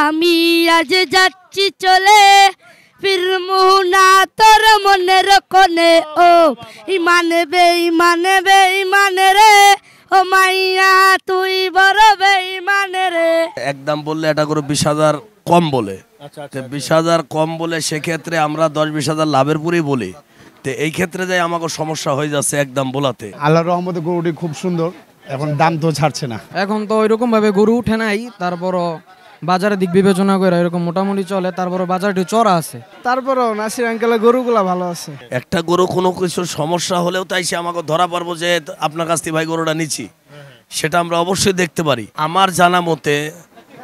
আমি আজ যাচ্ছি চলে ফিরমু না তোর মনের কোণে ও ইমানে বেঈমানে বেঈমানে রে ও মাইয়া তুই বড় বেঈমানে রে। একদম বললে এটা করে 20,000 কম বলে, 20,000 কম বলে সেক্ষেত্রে আমরা 10-20,000 লাভের পরেই বলি। তো এই ক্ষেত্রে যাই আমাকে সমস্যা হয়ে যাচ্ছে একদম বলাতে। আল্লাহর রহমতে গরুটি খুব সুন্দর, এখন দাম তো ছাড়ছে না। এখন তো ওইরকম ভাবে গরু উঠে নাই, তারপরও বাজারের দিক বিবেচনা করে এরকম মোটামুটি চলে, তারপরে বাজারটি চড়া আছে। তারপরও নাসির আঙ্কেলের গরুগুলা ভালো আছে। একটা গরু কোনো কিছু সমস্যা হলেও তাই সে আমাকে ধরা পারবো যে আপনার কাছ থেকে ভাই গরুটা নিচ্ছি, সেটা আমরা অবশ্যই দেখতে পারি। আমার জানা মতে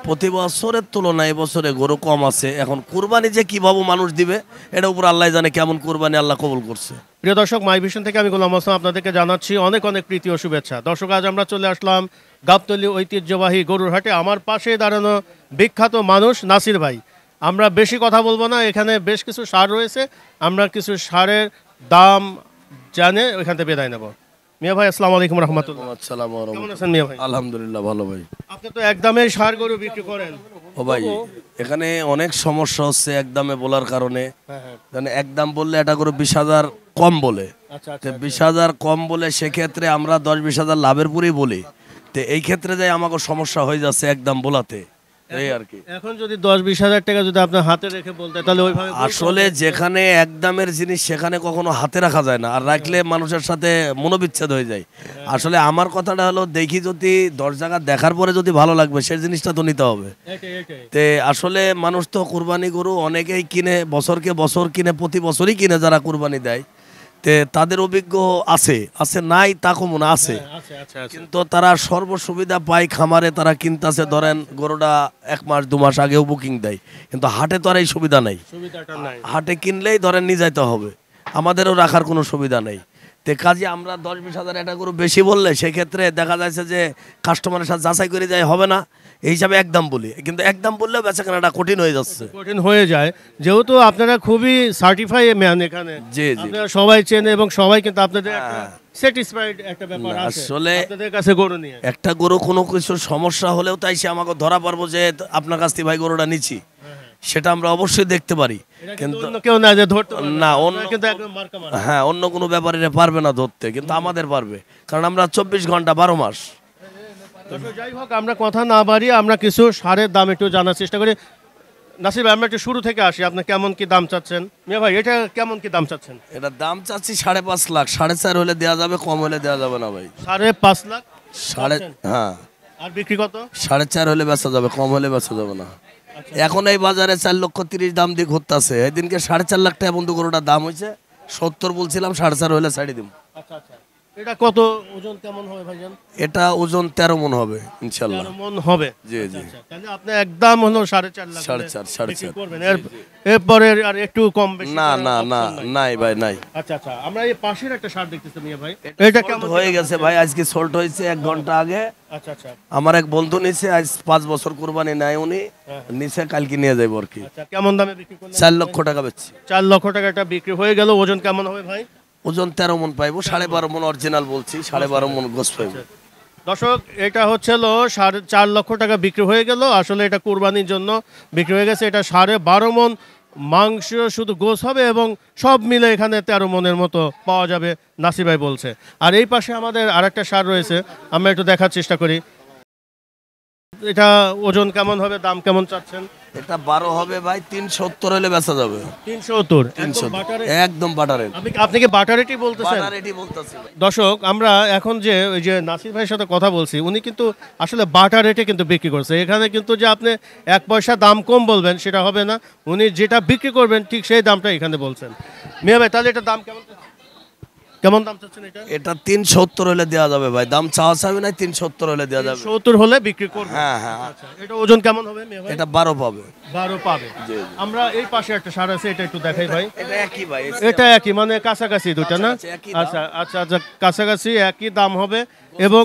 প্রতি বছরের তুলনায় এবছরে গরু কম আছে। এখন কুরবানি যে কিভাবে মানুষ দিবে এটা উপর আল্লাহ জানে কেমন কুরবানি আল্লাহ কবুল করছে। প্রিয় দর্শক, মাই ভিশন থেকে আমি গোলাম হাসান আপনাদেরকে জানাচ্ছি অনেক অনেক প্রীতি ও শুভেচ্ছা। দর্শক, আজ আমরা চলে আসলাম গাবতলী ঐতিহ্যবাহী গরুর হাটে। আমার পাশে দাঁড়ানো বিখ্যাত মানুষ নাসির ভাই। আমরা বেশি কথা বলবো না, এখানে বেশ কিছু সার রয়েছে, আমরা কিছু সারের দাম জানে ওইখান থেকে বিদায় নেব। মিয়া ভাই, আসসালামু আলাইকুম রহমতুল্লাহ। কেমন আছেন মিয়া ভাই? আলহামদুলিল্লাহ ভালো ভাই। আপনি তো একদমে সার গরু বিক্রি করেন। ও ভাই, এখানে অনেক সমস্যা হচ্ছে একদমে বলার কারণে। একদম বললে এটা করে 20,000 কম বলে, 20,000 কম বলে সেক্ষেত্রে আমরা 10-20,000 লাভের পরেই বলি। তো এই ক্ষেত্রে যাই আমাকে সমস্যা হয়ে যাচ্ছে একদম বলাতে, এই আর কি। এখন যদি 10-20,000 টাকা যদি আপনার হাতে রেখে বলতে, তাহলে ওইভাবে আসলে যেখানে একদমের জিনিস সেখানে কখনো হাতে রাখা যায় না, আর রাখলে মানুষের সাথে মনোবিচ্ছেদ হয়ে যায়। আসলে আমার কথাটা হলো, দেখি যদি 10 জায়গা দেখার পরে যদি ভালো লাগবে সেই জিনিসটা তো নিতে হবে। তে আসলে মানুষ তো কুরবানি গরু অনেকেই কিনে, বছরকে বছর কিনে, প্রতি বছরই কিনে যারা কুরবানি দেয়। তে তাদের অভিজ্ঞ আছে নাই তা কমন আছে, কিন্তু তারা সর্বসুবিধা পায় খামারে, তারা কিনতেছে। ধরেন গরুটা 1 মাস 2 মাস আগেও বুকিং দেয়, কিন্তু হাটে তো আর এই সুবিধা নাই। হাটে কিনলেই ধরেন নিয়ে যাইতে হবে, আমাদেরও রাখার কোনো সুবিধা নেই। তে কাজে আমরা 10-20,000 একটা গরু বেশি বললে সেক্ষেত্রে দেখা যাচ্ছে যে কাস্টমারের সাথে যাচাই করে যায় হবে না, এই হিসাবে একদম বলি। কিন্তু একদম বললেও বেচাকেনাটা কঠিন হয়ে যাচ্ছে, কঠিন হয়ে যায়, যেহেতু আপনারা খুবই সার্টিফাই ম্যান এখানে। জি জি, আপনারা সবাই চেনে এবং সবাই কিন্তু আপনাদের স্যাটিসফাইড একটা ব্যাপার আছে আসলে আপনাদের কাছে গরু নিয়ে। একটা গরু কোনো কিছু সমস্যা হলেও তাই সে আমাকে ধরা পারবো যে আপনার কাছ থেকে ভাই গরুটা নিচ্ছি, সেটা আমরা অবশ্যই দেখতে পারি। কিন্তু কেউ না যে ধরতে না, অন্য কিন্তু একদম মার্কা মারা। হ্যাঁ, অন্য কোনো ব্যাপারে পারবে না ধরতে, কিন্তু আমাদের পারবে, কারণ আমরা 24 ঘন্টা 12 মাস। যাই হোক, আমরা কথা না বাড়িয়ে আমরা কিছু সারের দাম একটু জানার চেষ্টা করি। নাসির ভাই, আমরা একটু শুরু থেকে আসি, আপনি কেমন কি দাম চাচ্ছেন? মিয়া ভাই, এটা কেমন কি দাম চাচ্ছেন? এটা দাম চাচ্ছি 5.5 লাখ, 4.5 হলে দেওয়া যাবে, কম হলে দেওয়া যাবে না ভাই। 5.5 লাখ? হ্যাঁ। আর বিক্রি কত? 4.5 হলে বেচা যাবে, কম হলে বেচা যাবে না। এখন এই বাজারে 4,30,000 দাম দিয়ে ঘুরতেছে, এদিনকে 4.5 লাখ টাকা বন্ধু গরুটার দাম হয়েছে 70, বলছিলাম 4.5 হলে ছাড়ি দিব। আচ্ছা আচ্ছা, এটা কত ওজন কেমন হবে ভাইজান? এটা ওজন 13 মণ হবে ইনশাআল্লাহ। 13 মণ হবে? জি জি। তাহলে আপনি একদম হলো 4.5 লাখ 4.5 করবেন, এরপরে আর একটু কম বেশি? না না না, নাই ভাই নাই। আচ্ছা আচ্ছা, আমরা এই পাশের একটা সার দেখতেছি মিয়া ভাই, এটা কেমন হয়ে গেছে ভাই? আজকে সোল্ড হয়েছে 1 ঘন্টা আগে। আচ্ছা আচ্ছা, আমার এক বন্ধু নিছে, আজ 5 বছর কুরবানি নাই উনি নিছে, কালকে নিয়ে যাইব আর কি। আচ্ছা, কেমন দামে বিক্রি করলেন? 4 লক্ষ টাকা বেচছি। 4 লক্ষ টাকা এটা বিক্রি হয়ে গেল। ওজন কেমন হবে ভাই? ওজন 13 মণ পাইবো, 12.5 মণ অরিজিনাল বলছি, 12.5 মণ গোস পাইবো। দর্শক, এটা হচ্ছিল 4.5 লক্ষ টাকা বিক্রি হয়ে গেল। আসলে এটা কুরবানির জন্য বিক্রি হয়ে গেছে। এটা 12.5 মণ মাংস শুধু গোস হবে এবং সব মিলে এখানে 13 মণের মতো পাওয়া যাবে, নাসির ভাই বলছে। আর এই পাশে আমাদের আরেকটা সার রয়েছে, আমরা একটু দেখার চেষ্টা করি। এটা ওজন কেমন হবে, দাম কেমন চাচ্ছেন? এটা 12 হবে ভাই, 370 হলে বেচা যাবে। 370 একদম বাটারে। আপনি কি বাটারেটি বলতেছেন? বাটারেটি বলতাছি। দর্শক, আমরা এখন যে ওই যে নাসির ভাইয়ের সাথে কথা বলছি, উনি কিন্তু আসলে বাটার রেটে কিন্তু বিক্রি করছে। এখানে কিন্তু যে আপনি 1 পয়সা দাম কম বলবেন সেটা হবে না, উনি যেটা বিক্রি করবেন ঠিক সেই দামটা এখানে বলছেন। মিয়া ভাই, তাহলে এটা দাম কেমন দাম চাচ্ছেন? এটা 370 হলে দেওয়া যাবে ভাই, দাম চাওয়া চাবে না, 370 হলে দেওয়া যাবে। 70 হলে বিক্রি করবেন? হ্যাঁ হ্যাঁ। আচ্ছা, এটা ওজন কেমন হবে মিয়া ভাই? এটা 12 পাবে। 12 পাবে। আমরা এই পাশে একটা সার আছে, এটা একটু দেখাই ভাই। এটা একই ভাই, এটা একই, মানে কাছাকাছি দুটো না? আচ্ছা আচ্ছা আচ্ছা, কাছাকাছি একই দাম হবে। এবং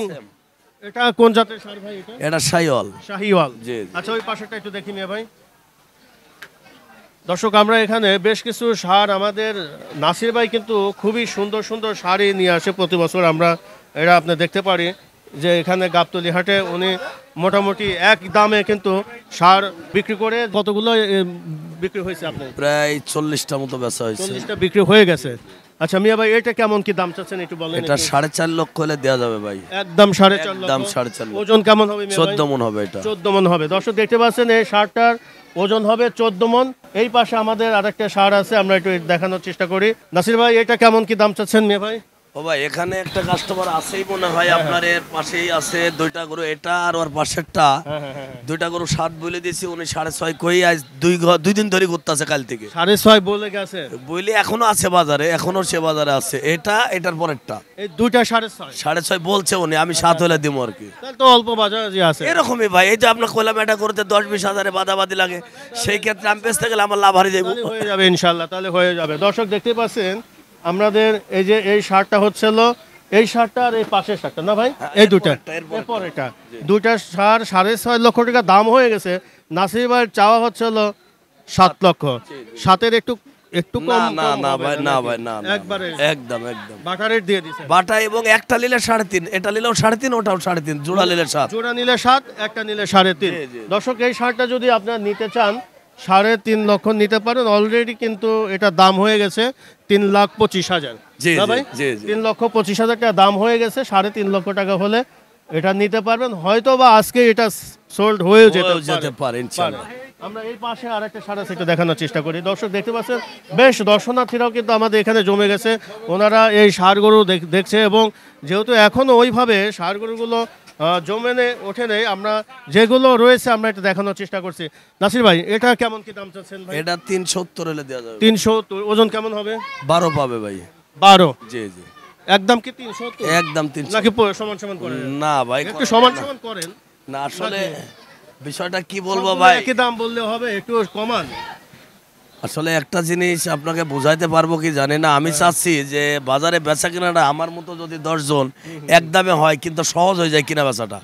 এটা কোন জাতের সার ভাই? এটা শাহিওয়াল। শাহিওয়াল, জি। আচ্ছা, ওই পাশেরটা একটু দেখি মিয়া ভাই। দর্শক, আমরা এখানে বেশ কিছু সার, আমাদের নাসির ভাই কিন্তু খুবই সুন্দর সুন্দর সারই নিয়ে আসে প্রতি বছর, আমরা এটা আপনি দেখতে পারি। যে এখানে গাবতলী হাটে উনি মোটামুটি এক দামে কিন্তু সার বিক্রি করে কতগুলো বিক্রি হয়েছে আপনার? প্রায় 40টা মতো বেচা হয়েছে। 40টা বিক্রি হয়ে গেছে। আচ্ছা মিয়া ভাই, এটা কেমন কি দাম চাচ্ছেন একটু বলেন। এটা 4.5 লক্ষ হলে দেওয়া যাবে ভাই। একদম 4.5 লক্ষ। একদম 4.5 লক্ষ। ওজন কেমন হবে মিয়া ভাই? 14 মণ হবে এটা। 14 মণ হবে। দর্শক দেখতে পাচ্ছেন এই সারটার ওজন হবে 14 মণ। এই পাশে আমাদের আরেকটা সার আছে, আমরা একটু দেখানোর চেষ্টা করি। নাসির ভাই, এটা কেমন কি দাম চাচ্ছেন মিয়া ভাই? ও ভাই, এখানে একটা কাস্টমার আছেই মনে হয় আপনার, এর পাশেই আছে দুইটা গরু, এটা আর ওর পাশেরটা। দুইটা গরু 7 বলে দিয়েছি, উনি 6.5 কই আজ 2 দিন ধরে ঘুরতেছে কাল থেকে। 6.5 বলে গেছে বইলে এখনো আছে বাজারে, এখনো সে বাজারে আছে। এটা এটার পরেরটা এই দুইটা 6.5 6.5 বলছে উনি, আমি 7 হলে দিব আর কি। তাহলে তো অল্প বাজারে আছে। এরকমই ভাই, এই যে আপনার কইলাম এটা করতে 10-20 হাজারে বাদাবাদি লাগে, সেই ক্ষেত্রে আমি বেচতে গেলে আমার লাভ হারিয়ে যাবো। হয়ে যাবে ইনশাল্লাহ, তাহলে হয়ে যাবে। দর্শক দেখতে পাচ্ছেন আমাদের এই যে এই সারটা হচ্ছিল, এই সারটা আর এই পাশের সারটা না ভাই, এই দুটা এরপর এটা দুইটা সার 6.5 লক্ষ টাকা দাম হয়ে গেছে। নাসির ভাইয়ের চাওয়া হচ্ছিল 7 লক্ষ। 7-এর একটু কম? না ভাই, না ভাই, না একবারে একদম বাটা রেট দিয়ে দিছে। বাটা, এবং একটা নিলে 3.5, এটা নিলেও 3.5, ওটাও 3.5, জোড়া নিলে 7। জোড়া নিলে 7, একটা নিলে 3.5। দর্শক এই সারটা যদি আপনারা নিতে চান 3.5 লক্ষ নিতে পারেন। অলরেডি কিন্তু এটা দাম হয়ে গেছে 3,25,000। না ভাই, 3,25,000 টাকা দাম হয়ে গেছে। 3.5 লক্ষ টাকা হলে এটা নিতে পারবেন। হয়তো বা আজকে এটা সোল্ড হয়ে যেতে পারে ইনশাআল্লাহ। আমরা এই পাশে আরেকটা সার আছে, একটু দেখানোর চেষ্টা করি। দর্শক দেখতে পাচ্ছেন বেশ দর্শনার্থীরাও কিন্তু আমাদের এখানে জমে গেছে, ওনারা এই ষাঁড় গরু দেখছে। এবং যেহেতু এখনো ওইভাবে ষাঁড় গরুগুলো জমে ওঠে নেই, আমরা যেগুলো রয়েছে আমরা এটা দেখানোর চেষ্টা করছি। নাসির ভাই, এটা কেমন কি দাম চাচ্ছেন ভাই? এটা 370 হলে দেওয়া যাবে। 370। ওজন কেমন হবে? 12 পাবে ভাই। 12? জি। একদম কি 370? একদম 300 নাকি সমান করেন? না ভাই, একটু সমান করেন না। আসলে বিষয়টা কি বলবো ভাই, একই দাম বললে হবে, একটু কমান। আসলে একটা জিনিস আপনাকে বুঝাইতে পারবো কি জানি না, আমি চাচ্ছি যে বাজারে বেচা কেনাটা আমার মতো যদি 10 জন একদমে হয়, কিন্তু সহজ হয়ে যায় কিনা বেচাটা,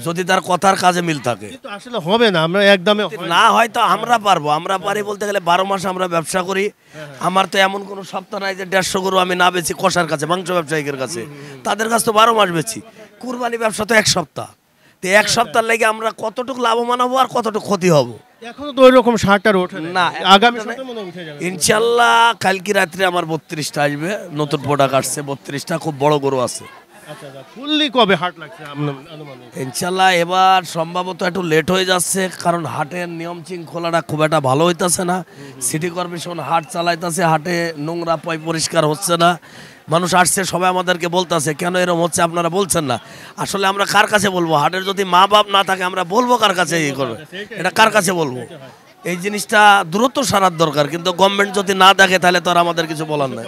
যদি তার কথার কাজে মিল থাকে। কিন্তু আসলে হবে না, আমরা একদমে না হয়তো আমরা পারবো, আমরা পারি বলতে গেলে 12 মাস আমরা ব্যবসা করি। আমার তো এমন কোনো সপ্তাহ নাই যে 150 গরু আমি না বেচি কষার কাছে, মাংস ব্যবসায়ীদের কাছে, তাদের কাছে তো 12 মাস বেচি। কুরবানি ব্যবসা তো 1 সপ্তাহ, তো 1 সপ্তাহ লেগে আমরা কতটুকু লাভবান হবো আর কতটুকু ক্ষতি হবো। এখনো তো ওইরকম ষাঁড়টার ওঠে না, আগামী সপ্তাহে মনে উঠে যাবে ইনশাল্লাহ। কালকে রাত্রে আমার 32টা আসবে, নতুন প্রোডাক্ট আসছে 32টা, খুব বড় গরু আছে। আচ্ছা, ফুললি কবে হাট লাগছে আনুমানিক? ইনশাল্লাহ এবার সম্ভবত একটু লেট হয়ে যাচ্ছে, কারণ হাটের নিয়ম শৃঙ্খলাটা খুব একটা ভালো হইতাছে না। সিটি কর্পোরেশন হাট চালাইতেছে, হাটে নোংরা পরিষ্কার হচ্ছে না। মানুষ আসছে, সবাই আমাদেরকে বলতেছে কেন এরকম হচ্ছে, আপনারা বলছেন না। আসলে আমরা কার কাছে বলবো? হাটের যদি মা বাপ না থাকে আমরা বলবো কার কাছে? এই করবে, এটা কার কাছে বলবো? এই জিনিসটা দ্রুত সারার দরকার, কিন্তু গভর্নমেন্ট যদি না দেখে তাহলে তো আর আমাদের কিছু বলার নাই।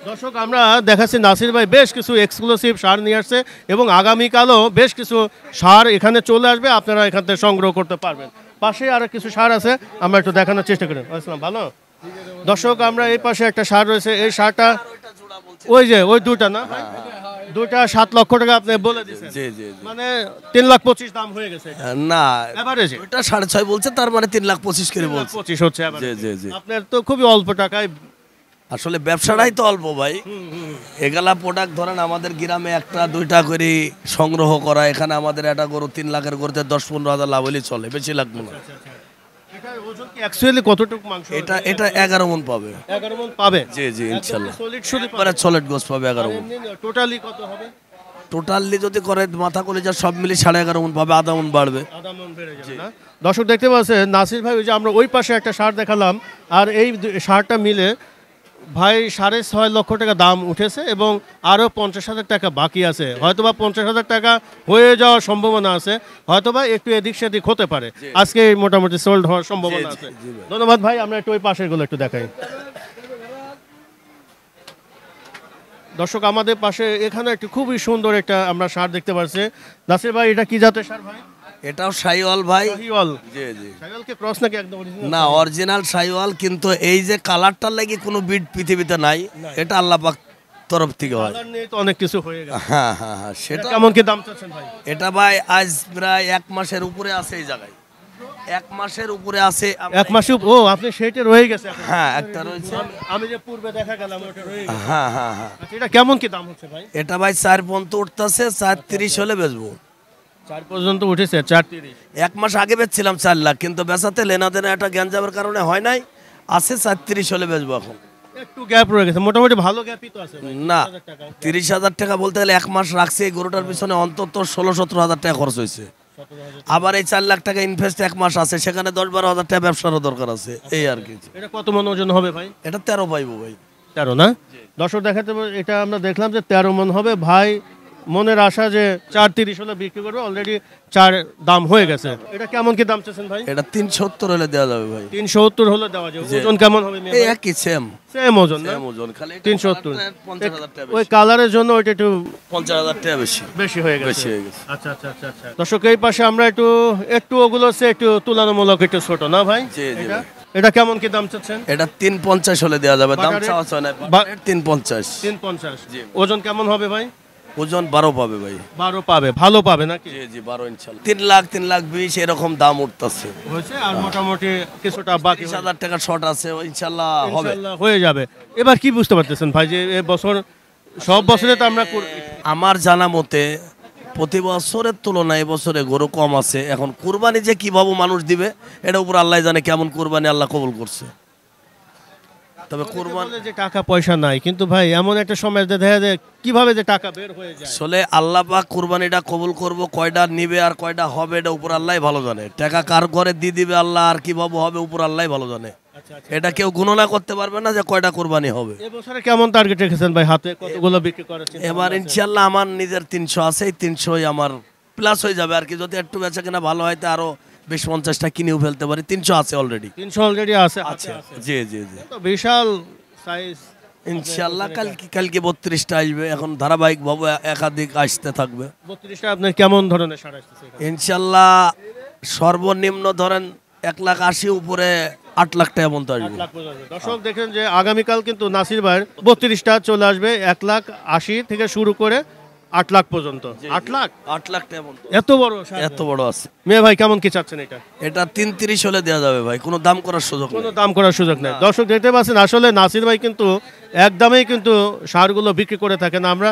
দর্শক, আমরা দেখাচ্ছি নাসির ভাই বেশ কিছু এক্সক্লুসিভ সার নিয়ে আসছে, এবং আগামীকালও বেশ কিছু সার এখানে চলে আসবে, আপনারা এখান থেকে সংগ্রহ করতে পারবেন। পাশে আর কিছু সার আছে, আমরা একটু দেখানোর চেষ্টা করি। আসসালাম, ভালো দর্শক, আমরা এই পাশে একটা সার রয়েছে, এই সারটা ওই যে ওই দুটা না, দুটা 7 লক্ষ টাকা আপনি বলে দিয়েছেন। মানে 3,25,000 দাম হয়ে গেছে না, এভারেজে ওটা 6.5 বলছে, তার মানে 3,25,000 করে বলছে। 25 হচ্ছে আপনার তো খুবই অল্প টাকায়। আসলে ব্যবসাটাই তো অল্প ভাই। এগুলা প্রোডাক্ট ধরেন আমাদের গ্রামে 1-2টা করে সংগ্রহ করা, এখানে আমাদের একটা গরু 3 লাখের করতে 10-15 হাজার লাভ হলে চলে, বেশি লাগবে না। এটা ওজন কি অ্যাকচুয়ালি কতটুকু মাংস? এটা 11 মণ পাবে। 11 মণ পাবে? জি ইনশাআল্লাহ। সলিড শুধু সলিড গোস পাবে 11 মণ। টোটালি কত হবে? টোটালি যদি করে মাথা কলিজা সব মিলে 11.5 মণ পাবে, আধা মণ বাড়বে। আধা মণ বেড়ে যাবে না? দর্শক দেখতে পাচ্ছেন নাসির ভাই, ওই যে আমরা ওই পাশে একটা সার দেখালাম, আর এই সারটা মিলে ভাই 6.5 লক্ষ টাকা দাম উঠেছে, এবং আরও 50,000 টাকা বাকি আছে। হয়তোবা 50,000 টাকা হয়ে যাওয়ার সম্ভাবনা আছে, হয়তোবা একটু এদিক সেদিক হতে পারে। আজকে মোটামুটি সোল্ড হওয়ার সম্ভাবনা আছে। ধন্যবাদ ভাই, আমরা একটু ওই পাশের গুলো একটু দেখাই। দর্শক, আমাদের পাশে এখানে একটু খুবই সুন্দর একটা আমরা সার দেখতে পাচ্ছি। নাসির ভাই, এটা কি জাতের সার ভাই? এটাও শাইওয়াল ভাই। শাইওয়াল? জি। শাইওয়াল কি ক্রস নাকি একদম অরিজিনাল? না, অরিজিনাল শাইওয়াল, কিন্তু এই যে কালারটার লাগি কোনো বিট পৃথিবীতে নাই, এটা আল্লাহ পাক তরফ থেকে হয়। কালার নিয়ে তো অনেক কিছু হয়ে গেছে। হ্যাঁ, সেটা কেমন কি দাম চাচ্ছেন ভাই? এটা ভাই আজ প্রায় 1 মাসের উপরে আছে এই জায়গায়। এক মাসের উপরে আছে। এক মাসে ও আপনি সেইটা রয়ে গেছে এখন। হ্যাঁ একটা রয়েছে। আমি যে পূর্বে দেখা গেলাম ওটা রয়ে গেছে। হ্যাঁ হ্যাঁ হ্যাঁ। আচ্ছা, এটা কেমন কি দাম হচ্ছে ভাই? এটা ভাই 4 পর্যন্ত উঠতেছে, 4.30 হলে বেচবো। 4 পর্যন্ত উঠেছে, 4.30। এক মাস আগে বেচছিলাম 4 লাখ, কিন্তু বেচাতে লেনাদেনা একটা গ্যাঞ্জামের কারণে হয় নাই, আছে 4.30 হলে বেচবো এখন। একটু গ্যাপ রয়ে গেছে, মোটামুটি ভালো গ্যাপই তো আছে ভাই। না 30,000 টাকা। 30,000 টাকা বলতে গেলে এক মাস রাখছে এই গরুটার পিছনে অন্তত 16-17 হাজার টাকা খরচ হয়েছে। আবার এই 4 লাখ টাকা ইনভেস্ট এক মাস আছে, সেখানে 10-12 হাজার টাকা ব্যবসারও দরকার আছে, এই আর কি। এটা কত মন ওজন হবে ভাই? এটা 13 পাইবো ভাই। 13 না? দর্শক দেখাতে এটা আমরা দেখলাম যে 13 মন হবে। ভাই মনের আশা যে 4.30 হলে বিক্রি করবে, অলরেডি 4 দাম হয়ে গেছে। এটা কেমন কি দাম চাচ্ছেন ভাই? এটা 370 হলে দেওয়া যাবে ভাই। 370 হলে দেওয়া যাবে। ওজন কেমন হবে মিয়া এই ভাই? একই সেম সেম ওজন না? সেম ওজন, খালি 370। 50,000 টাকা ওই বেশি। কালারের জন্য ওইটা একটু 50,000 টাকা বেশি। বেশি হয়ে গেছে। বেশি হয়ে গেছে। আচ্ছা আচ্ছা আচ্ছা আচ্ছা। দর্শক এই পাশে আমরা একটু ওগুলো হচ্ছে একটু তুলনামূলক একটু ছোট না ভাই? জি, জি এটা? ভাই। এটা কেমন কি দাম চাচ্ছেন? এটা 350 হলে দেওয়া যাবে, দাম বাটারে? চাওয়া চায় না। বা- 350। 350। জি। ওজন কেমন হবে ভাই? ওজন 12 পাবে ভাই। 12 পাবে, ভালো পাবে নাকি? জি জি 12 ইনশাআল্লাহ। 3 লাখ 3,20,000 এরকম দাম উঠতেছে। হয়েছে আর মোটামুটি কিছুটা বাকি 30,000 টাকা শর্ট আছে, ইনশাআল্লাহ হবে। ইনশাআল্লাহ হয়ে যাবে। এবার কি বুঝতে পারতেছেন ভাই যে এই বছর সব বছরে তো আমরা আমার জানা মতে প্রতি বছরের তুলনায় এবছরে গরু কম আছে। এখন কুরবানি যে কিভাবে মানুষ দিবে এটা উপর আল্লাহ জানে, কেমন কুরবানি আল্লাহ কবুল করছে। তবে কুরবানি বলে যে টাকা পয়সা নাই, কিন্তু ভাই এমন একটা সময় যে দেখা যায় কিভাবে যে টাকা বের হয়ে যায়। আসলে আল্লাহ পাক কুরবানিটা কবুল করব, কয়টা নিবে আর কয়টা হবে এটা উপর আল্লাহই ভালো জানে। টাকা কার ঘরে দিয়ে দিবে আল্লাহ, আর কিভাবে হবে উপর আল্লাহই ভালো জানে। এটা কেউ গণনা করতে পারবে না যে কয়টা কুরবানি হবে। এবছরে কেমন টার্গেট রেখেছেন ভাই? হাতে কতগুলো বিক্রি করেছেন? এবার ইনশাআল্লাহ আমার নিজের 300 আছে, এই 300ই আমার প্লাস হয়ে যাবে আর কি। যদি একটু বেচা কেনা ভালো হয় তো আরো 20-50টা কিনেও ফেলতে পারি। 300 আছে অলরেডি। 300 অলরেডি আছে। আচ্ছা জি জি জি তো বিশাল সাইজ। ইনশাআল্লাহ কালকে 32টা আসবে, এখন ধারাবাহিক ভাবে একাধিক আসতে থাকবে 32টা আপনার কেমন ধরনের সার আসতেছে? ইনশাআল্লাহ। সর্বনিম্ন ধরেন 1,80,000, উপরে 8 লাখ টাকা পর্যন্ত আসবে। 8 লাখ পর্যন্ত। দর্শক দেখেন যে আগামীকাল কিন্তু নাসির ভাইয়ের 32টা চলে আসবে, 1,80,000 থেকে শুরু করে 8 লাখ পর্যন্ত। 8 লাখ 8 লাখ টাকা পর্যন্ত এত বড় সার? এত বড় আছে। মেয়ে ভাই কেমন কি চাচ্ছেন এটা? এটা 330 হলে দেওয়া যাবে ভাই, কোনো দাম করার সুযোগ কোনো নেই। দাম করার সুযোগ নেই। দর্শক দেখতে পাচ্ছেন আসলে নাসির ভাই কিন্তু একদমই কিন্তু সারগুলো বিক্রি করে থাকেন। আমরা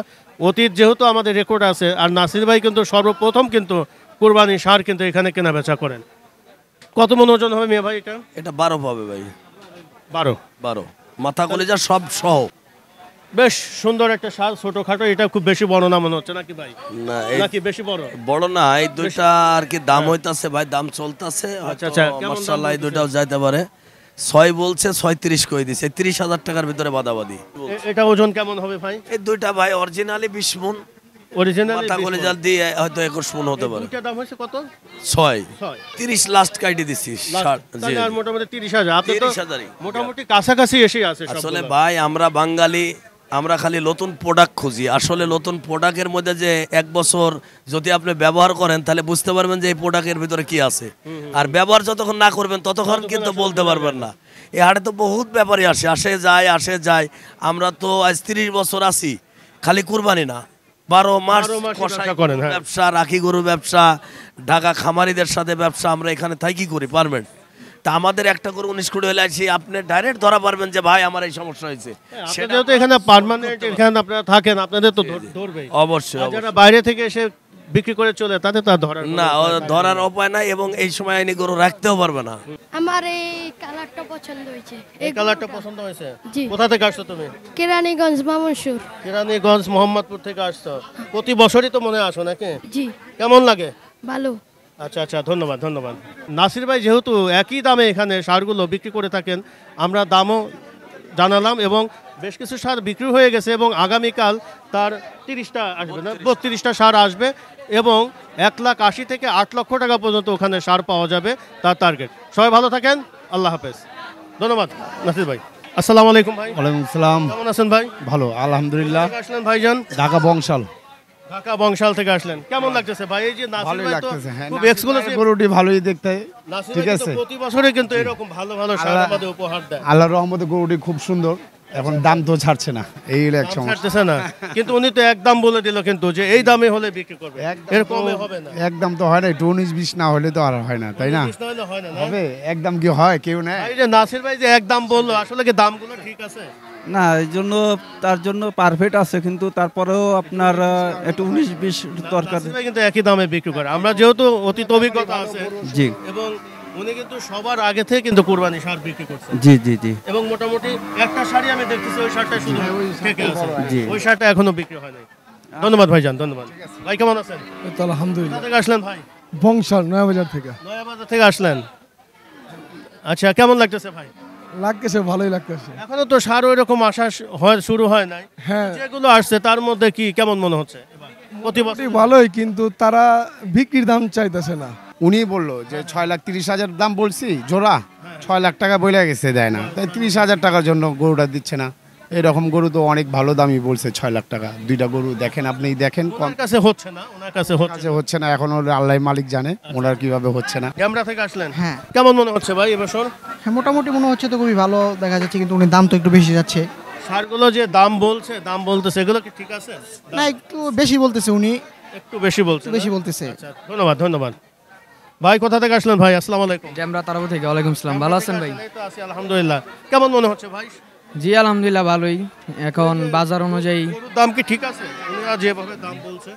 অতীত যেহেতু আমাদের রেকর্ড আছে, আর নাসির ভাই কিন্তু সর্বপ্রথম কিন্তু কুরবানি সার কিন্তু এখানে কেনা বেচা করেন। কত মন ওজন হবে মেয়ে ভাই এটা? এটা 12 পাবে ভাই। 12। মাথা কলিজা সব সহ। বেশ সুন্দর একটা সার, ছোটখাটো। এটা খুব বেশি বড় না মনে হচ্ছে নাকি ভাই? না এই নাকি বেশি বড়? বড় না, এই দুইটা আর কি দাম হইতাছে ভাই, দাম চলতেছে। আচ্ছা, আচ্ছা, কেমন দাম মাশাআল্লাহ এই বলতেছে? দুইটাও যাইতে পারে। 6 বলছে, 36 কই দিছে, 30,000 টাকার ভিতরে বাদাবাদি। এটা ওজন কেমন হবে ভাই? এই দুইটা ভাই অরিজিনালি 20 মণ, অরিজিনাল মাথা কলিজা দিয়ে হয়তো 21 মণ হতে পারে। দুইটা দাম হয়েছে কত? 6 6। 30 লাস্ট কাইটে দিছিস। তাহলে আর মোটামুটি 30,000। আপনি তো 30,000-ই। মোটামুটি কাছাকাছি এসে আছে আসলে সবগুলো। ভাই আমরা বাঙালি, আমরা খালি নতুন প্রোডাক্ট খুঁজি। আসলে নতুন প্রোডাক্টের মধ্যে যে 1 বছর যদি আপনি ব্যবহার করেন তাহলে বুঝতে পারবেন যে এই প্রোডাক্টের ভিতরে কি আছে। আর ব্যবহার যতক্ষণ না করবেন ততক্ষণ কিন্তু বলতে পারবেন না। এই হাটে তো বহুত ব্যাপারই আসে যায়। আমরা তো আজ 30 বছর আছি, খালি কুরবানি না, 12 মাস 12 মাসই কষাই ব্যবসা করেন, হ্যাঁ। ব্যবসা, রাখি গরু ব্যবসা, ঢাকা খামারিদের সাথে ব্যবসা, আমরা এখানে থাকি করি পারমেন্ট। তা আমাদের একটা করে 19 কোটি হলে আসি, আপনি ডাইরেক্ট ধরা পারবেন যে ভাই আমার এই সমস্যা হয়েছে। সেটা যেহেতু এখানে পার্মানেন্ট এখানে আপনারা থাকেন, আপনাদের তো ধরবেই। অবশ্যই আর যারা বাইরে থেকে এসে বিক্রি করে চলে তাদের তো আর ধরার না, ও ধরার উপায় নাই, এবং এই সময় আইনি গরু রাখতেও পারবে না। আমার এই কালারটা পছন্দ হয়েছে। এই কালারটা পছন্দ হয়েছে? জি। কোথা থেকে আসছো তুমি? কেরানীগঞ্জ মামুনসুর। কেরানীগঞ্জ মোহাম্মদপুর থেকে আসছো। প্রতি বছরই তো মনে আসো নাকি? জি কেমন লাগে? ভালো। আচ্ছা আচ্ছা, ধন্যবাদ ধন্যবাদ। নাসির ভাই যেহেতু একই দামে এখানে সারগুলো বিক্রি করে থাকেন, আমরা দামও জানালাম, এবং বেশ কিছু সার বিক্রি হয়ে গেছে, এবং আগামীকাল তার 30টা আসবে না 32টা সার আসবে, এবং 1,80,000 থেকে 8 লক্ষ টাকা পর্যন্ত ওখানে সার পাওয়া যাবে, তার টার্গেট। সবাই ভালো থাকেন, আল্লাহ হাফেজ। ধন্যবাদ নাসির ভাই। আসসালামু আলাইকুম ভাই। ওয়ালাইকুম আসসালাম। কেমন আছেন ভাই? ভালো আলহামদুলিল্লাহ। কোথা থেকে আসলেন ভাইজান? ঢাকা বংশাল। ঢাকা বংশাল থেকে আসলেন। কেমন লাগতেছে ভাই এই যে নাসির ভালোই ভাই তো লাগতেছে, হ্যাঁ। খুব নাসির এক্সক্লুসিভ। ভাইয়ের গরুটি ভালোই দেখতে, নাসির ঠিক ভাই আছে। কিন্তু প্রতি বছরে কিন্তু এরকম ভালো ভালো সার আমাদের উপহার দেয়। আল্লাহর রহমতে গরুটি খুব সুন্দর, এখন দাম তো ছাড়ছে না, এই হলো এক দাম সমস্যা। ছাড়তেছে না, কিন্তু উনি তো একদম বলে দিল কিন্তু যে এই দামে হলে বিক্রি করবে, এর কমে হবে না। একদম তো হয় না, একটু 19-20 না হলে তো আর হয় না, তাই না? 19 না হলে হয় না, না? হবে একদম কি হয়, কেউ নেয়? এই যে নাসির ভাই যে একদম বললো, আসলে কি দামগুলো ঠিক আছে? না, এই জন্য তার জন্য পারফেক্ট আছে, কিন্তু তারপরেও আপনার একটু 19-20 দরকার। নাসির ভাই কিন্তু একই দামে বিক্রি করে। আমরা যেহেতু অতীত অভিজ্ঞতা আছে জি এবং উনি কিন্তু সবার আগে থেকে কিন্তু কুরবানি সার বিক্রি করছে জি জি জি এবং মোটামুটি একটা শাড়ি আমি দেখতেছি ওই শার্টটা শুধু থেকে আছে, জি। ওই শার্টটা এখনো বিক্রি হয় নাই। ধন্যবাদ ভাইজান, ধন্যবাদ। ভাই কেমন আছেন? তো আলহামদুলিল্লাহ। কোথা থেকে আসলেন ভাই? বংশাল নয়াবাজার থেকে নয়াবাজার থেকে আসলেন। আচ্ছা, কেমন লাগতেছে ভাই? লাগতেছে, ভালোই লাগতেছে। এখনো তো সার ওই রকম আসা শুরু হয় নাই, হ্যাঁ, যেগুলো আসছে তার মধ্যে কি কেমন মনে হচ্ছে এবার? প্রতি বছর মোটামুটি ভালোই, কিন্তু তারা বিক্রির দাম চাইতেছে না। উনি বললো যে 6,30,000 দাম বলছি জোড়া, 6 লাখ টাকা বইলা গেছে, দেয় না, তাই 30,000 টাকার জন্য গরুটা দিচ্ছে না। এরকম গরু তো অনেক ভালো দামই বলছে, 6 লাখ টাকা। দুইটা গরু দেখেন, আপনি দেখেন, কম ওনার কাছে হচ্ছে না, ওনার কাছে হচ্ছে কাছে হচ্ছে না, এখন হলো আল্লাহ মালিক জানে ওনার কিভাবে হচ্ছে না। ক্যামেরা থেকে আসলেন। হ্যাঁ। কেমন মনে হচ্ছে ভাই এবছর? হ্যাঁ, মোটামুটি মনে হচ্ছে তো খুবই ভালো দেখা যাচ্ছে, কিন্তু উনি দাম তো একটু বেশি যাচ্ছে। সারগুলো যে দাম বলতেছে এগুলো কি ঠিক আছে? না, একটু বেশি বলতেছে উনি, একটু বেশি বলছে একটু না? বেশি বলতেছে। আচ্ছা, ধন্যবাদ, ধন্যবাদ। ভাই কোথা থেকে আসলেন ভাই? আসসালামু আলাইকুম। যে আমরা তারাবো থেকে, ওয়ালাইকুম আসসালাম, ভালো আছেন ভাই? এই তো আছি আলহামদুলিল্লাহ। কেমন মনে হচ্ছে ভাই? জি আলহামদুলিল্লাহ ভালোই। এখন বাজার অনুযায়ী গরুর দাম কি ঠিক আছে? উনিরা যেভাবে দাম বলছে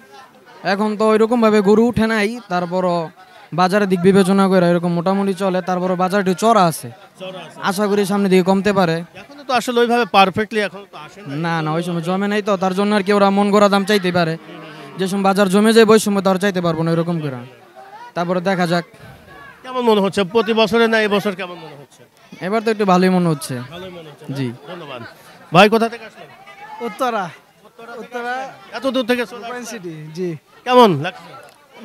এখন তো ওইরকম ভাবে গরু উঠে নাই, তারপরও বাজারে দিক বিবেচনা করে এরকম মোটামুটি চলে, তারপরও বাজার একটু চড়া আছে, চড়া আছে। আশা করি সামনে দিকে কমতে পারে। এখনো তো আসলে ওইভাবে পারফেক্টলি এখন তো আসে না। না না, ওই সময় জমে নাই তো, তার জন্য আর কি ওরা মন গড়া দাম চাইতে পারে। যে সময় বাজার জমে যায় ওই সময় তো আর চাইতে পারবো না এরকম করে। তারপরে দেখা যাক। কেমন মনে হচ্ছে প্রতি বছরে, না এই বছর কেমন মনে হচ্ছে? এবার তো একটু ভালোই মনে হচ্ছে। ভালোই মনে হচ্ছে। জি। ধন্যবাদ। ভাই কোথা থেকে আসলেন? উত্তরা এত দূর থেকে চলে আসলেন? সিটি। জি, কেমন লাগছে?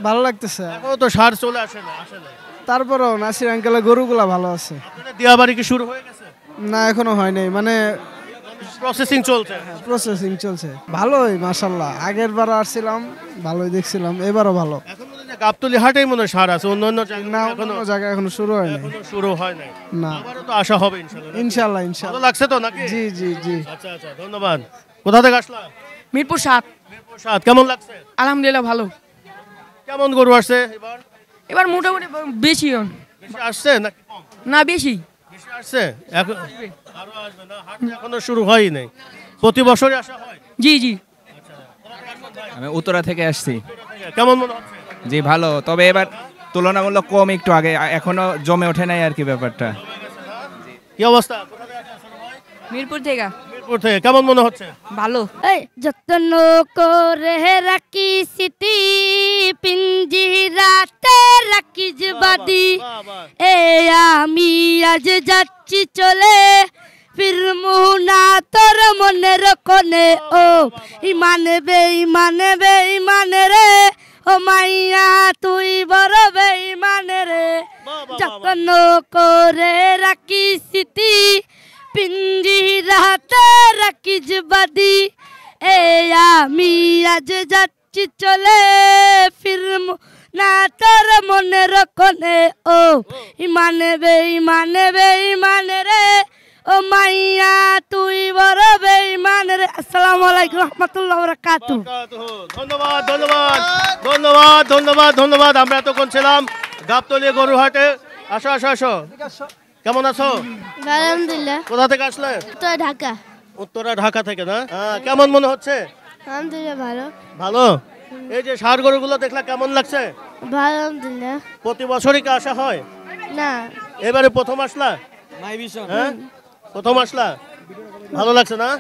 ভালো লাগতেছে। এখনো তো সার চলে আসে না, আসে না। তারপরেও নাসির আঙ্কেলের গরুগুলা ভালো আছে। আপনাদের দিয়াবাড়ি কি শুরু হয়ে গেছে? না, এখনো হয় নাই, মানে প্রসেসিং চলছে। প্রসেসিং চলছে। ভালোই মাশাল্লাহ, আগের বার আসছিলাম ভালোই দেখছিলাম, এবারও ভালো। এখন মনে হয় যে গাবতলী হাটেই মনে হয় সার আছে, অন্য অন্য জায়গায় না, এখনো কোনো জায়গায় এখনো শুরু হয় নাই। এখনো শুরু হয় নাই। না, আবারও তো আশা হবে ইনশাআল্লাহ। ইনশাল্লাহ ভালো ইনশাল্লাহ। লাগছে তো নাকি? জি জি জি। আচ্ছা আচ্ছা, ধন্যবাদ। কোথা থেকে আসলাম? মিরপুর 7। মিরপুর 7। কেমন লাগছে? আলহামদুলিল্লাহ ভালো। কেমন গরু আসছে এবার? এবার মোটামুটি বেশি বেশি আসছে নাকি কম? না, বেশি। বেশি আসছে? এখন আরো আসবে না, হাট এখনো শুরু হয়ই নাই। প্রতি বছরই আসা হয়? জি জি। আমি উত্তরা থেকে আসছি। কেমন মনে হচ্ছে? জি ভালো, তবে এবার তুলনামূলক কম একটু, আগে এখনো জমে ওঠে নাই আর কি ব্যাপারটা। কি অবস্থা? কোথা থেকে আসছেন ভাই? মিরপুর থেকে। মিরপুর থেকে। কেমন মনে হচ্ছে? ভালো। এই যত্ন করে রাখি স্মৃতি, পিঞ্জিরাতে রাখি বাদি। বাহ, বাহ। এ আমি আজ যাচ্ছি চলে, ফিরমু না তোর মনের কোণে। ও ইমানবে ইমানবে ইমানে রে, ও মাইয়া তুই বড় বেঈমানে রে। যত্ন করে রাখি স্মৃতি, পিঞ্জিরাতে রাখি বাদি। এ আমি আজ যাচ্ছি চলে, ফিরমু না তোর মনের কোণে। ও ইমানবে ইমানবে ইমানে রে, ও মাইয়া তুই বড় বেঈমানে রে। আসসালামু আলাইকুম রহমতুল্লাহ বারাকাতুহু। ধন্যবাদ, ধন্যবাদ, ধন্যবাদ, ধন্যবাদ, ধন্যবাদ। আমরা এতক্ষণ ছিলাম গাবতলী গরুহাটে। আসো আসো আসো। কেমন আছো? আলহামদুলিল্লাহ। কোথা থেকে আসলে? তো ঢাকা। উত্তরা ঢাকা থেকে না? কেমন মনে হচ্ছে? আলহামদুলিল্লাহ ভালো। ভালো। এই যে ষাঁড় গরুগুলো দেখলা কেমন লাগছে? ভালো আলহামদুলিল্লাহ। প্রতি বছরই কি আসা হয়? না, এবারে প্রথম আসলা? হ্যাঁ, প্রথম আসলা। ভালো লাগছে না?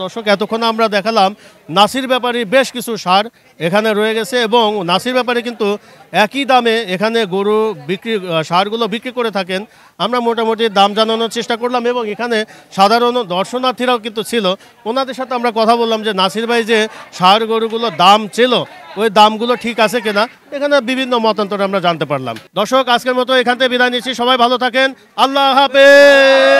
দর্শক, এতক্ষণ আমরা দেখালাম নাসির ব্যাপারী বেশ কিছু সার এখানে রয়ে গেছে এবং নাসির ব্যাপারী কিন্তু একই দামে এখানে গরু বিক্রি, সারগুলো বিক্রি করে থাকেন। আমরা মোটামুটি দাম জানানোর চেষ্টা করলাম এবং এখানে সাধারণ দর্শনার্থীরাও কিন্তু ছিল। ওনাদের সাথে আমরা কথা বললাম যে নাসির ভাই যে সার গরুগুলো দাম ছিল, ওই দামগুলো ঠিক আছে কিনা, এখানে বিভিন্ন মতান্তর আমরা জানতে পারলাম। দর্শক, আজকের মতো এখান থেকে বিদায় নিচ্ছি। সবাই ভালো থাকেন। আল্লাহ হাফেজ।